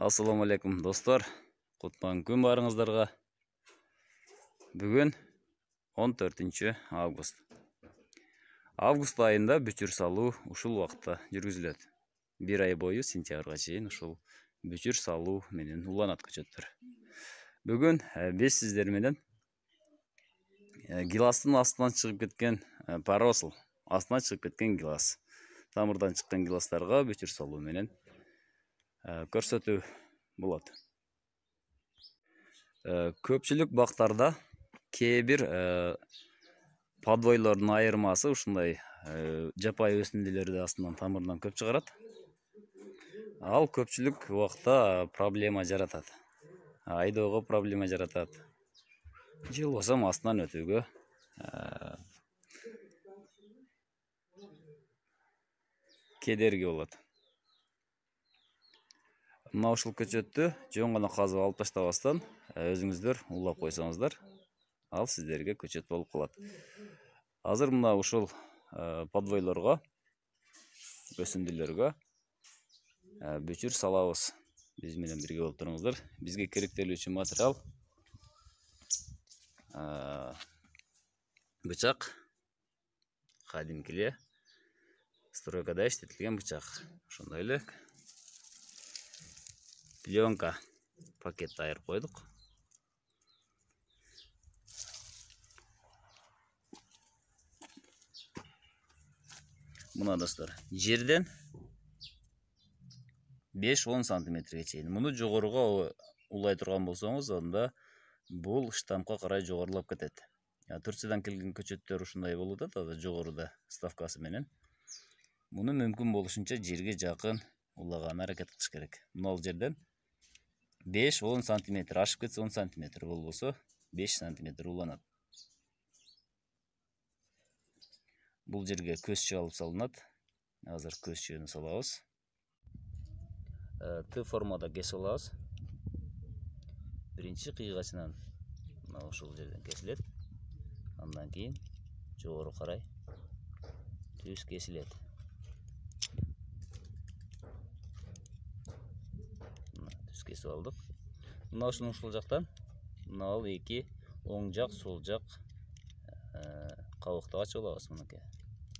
Ассаламу алейкум достар, құтпан күн барыңыздарга. Бүгін 14 август. Август айында бүчүр салуу ушул убакытта жүргүзүлөт. Бир ай бою сентябрга чейин ушул бүчүр салуу менен уланат көчөттөр. Бүгүн биз сиздер менен гиластын астынан чыгып кеткен паросл, астынан чыгып кеткен гилас, тамырдан чыккан гиластарга бүчүр салуу менен көрсөтүү болот. Көпчүлүк бактарда кээ бир подвойлордун айырмасы ушундай жапайы өсүндүлөрдү астынан тамырынан көп чыгарат. Ал көпчүлүк убакта проблема жаратат. Айдоого проблема жаратат. Же болбосо астынан өтүүгө кедерги болот. Мына ушул көчөттү жөн гана казып алып таштабастан өзүңүздөр улап койсоңуздар, ал сиздерге көчөт болуп калат. Азыр мына ушул подвойлорго, өсүндүлөргө бүчүр салабыз. Биз менен бирге болуп туруңуздар. Бизге керектелүүчү материал бычак, кадимки эле стройкада иштетилген бычак. Ошондой эле пленка пакетти айырып койдук. Мына достор, жерден 5-10 сантиметрге чейин. Муну жогоруга улай турган болсоңуз, анда бул штампка карай жогорулап кетет. Турциядан келген көчөттөр ушундай болуп атат, жогоруда ставкасы менен. Муну мүмкүн болушунча жерге жакын улаганы аракет кылыш керек. Мына жерден 5-10 сантиметр, ашып кетсе 10 сантиметр, болбосо 5 сантиметр уланат. Бул жерге көзчө алып салынат. Азыр көзчөнү салабыз. Т формада кесип алабыз. Биринчи кыйгачынан мына ушул жерден кесилет. Андан кийин жогору карай түз кесилет. Түз кесип алдык. Мына ушул жактан, мына ал эки оң жак, сол жак кабыкты ачып алабыз. Мынакей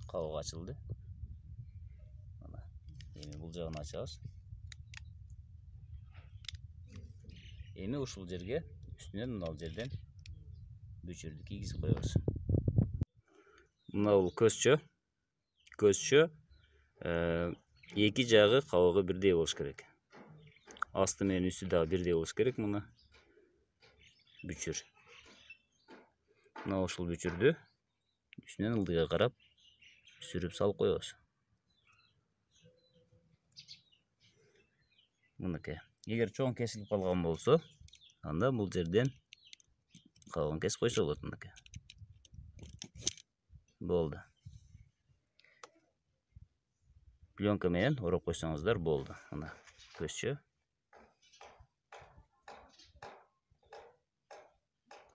кабык ачылды. Мына эми бул жагын ачабыз. Эми ушул жерге үстүнөн мына жерден бүчүрдү кийгизип коебуз. Мына бул көзчө. Көзчө эки жагы кабыгы бирдей болуш керек. Асты менен үстү дагы бирдей болуш керек. Мына бүчүр. Мына ушул бүчүрдү үстүнөн ылдыйга карап сүрүп салып коебуз. Мынакей. Эгер чоң кесилип калган болсо, анда бул жерден кабыгын кесип койсо болот. Мынакей. Болду. Пленка менен ороп койсоңуздар болду. Мына көзчө.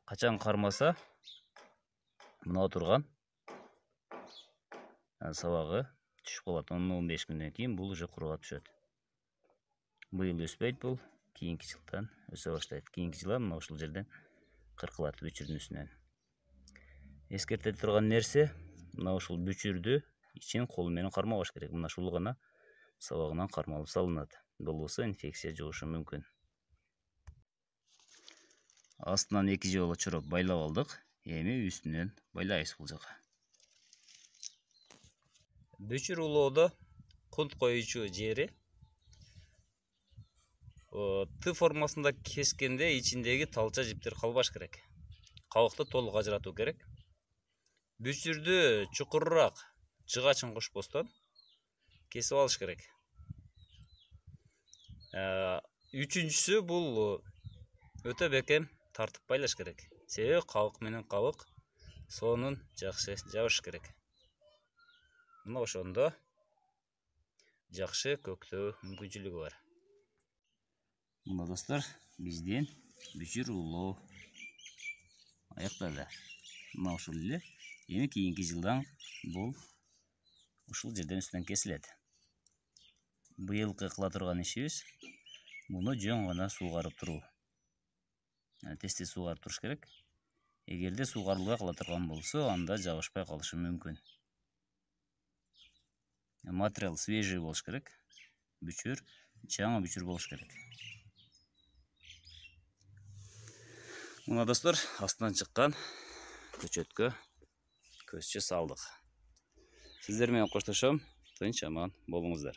Качан кармаса, мына турган сабагы түшүп калат. 10-15 күндөн кийин бул уже курулап түшөт. Быйыл өспөйт бул, кийинки жылдан өсө баштайт. Кийинки жылы мына ушул жерден кыркылат бүчүрдүн үстүнөн. Эскерте турган нерсе, мына ушул бүчүрдү ичин кол менен кармабаш керек. Мына ушул гана сабагынан кармалып салынат. Болбосо инфекция жугушу мүмкүн. Астынан эки жолу чуруп байлап алдык. Эми үстүнөн байлайбыз бул жака. Бүчүр улоодо кунт коюучу жери Т формасында кескенде ичиндеги талча жиптер калбаш керек. Кабыкты толук ажыратуу керек. Бүчүрдү чукурураак жыгачын кошпостон кесип алыш керек. Үчүнчүсү бул өтө бекем тартып байлаш керек. Себеби кабык менен кабык сонун жакшы жабыш керек. Мына ошондо жакшы көктөө мүмкүнчүлүгү бар. Мына достор, бизден бүчүр улоо аяктады. Мына ушул эле. Эми кийинки жылдан бул ушул жерден үстүнөн кесилет. Быйылкы кыла турган ишибиз Муну жөн гана сугарып туруу. Тез-тез сугарып туруш керек. Эгерде сугарылбай кала турган болсо, анда жабышпай калышы мүмкүн. Материал свежий болуш керек. Бүчүр, жаңы бүчүр болуш керек. Мына достор, астынан чыккан көчөткө көзчө салдык. Сиздер менен коштошом. Тынч аман болуңуздар.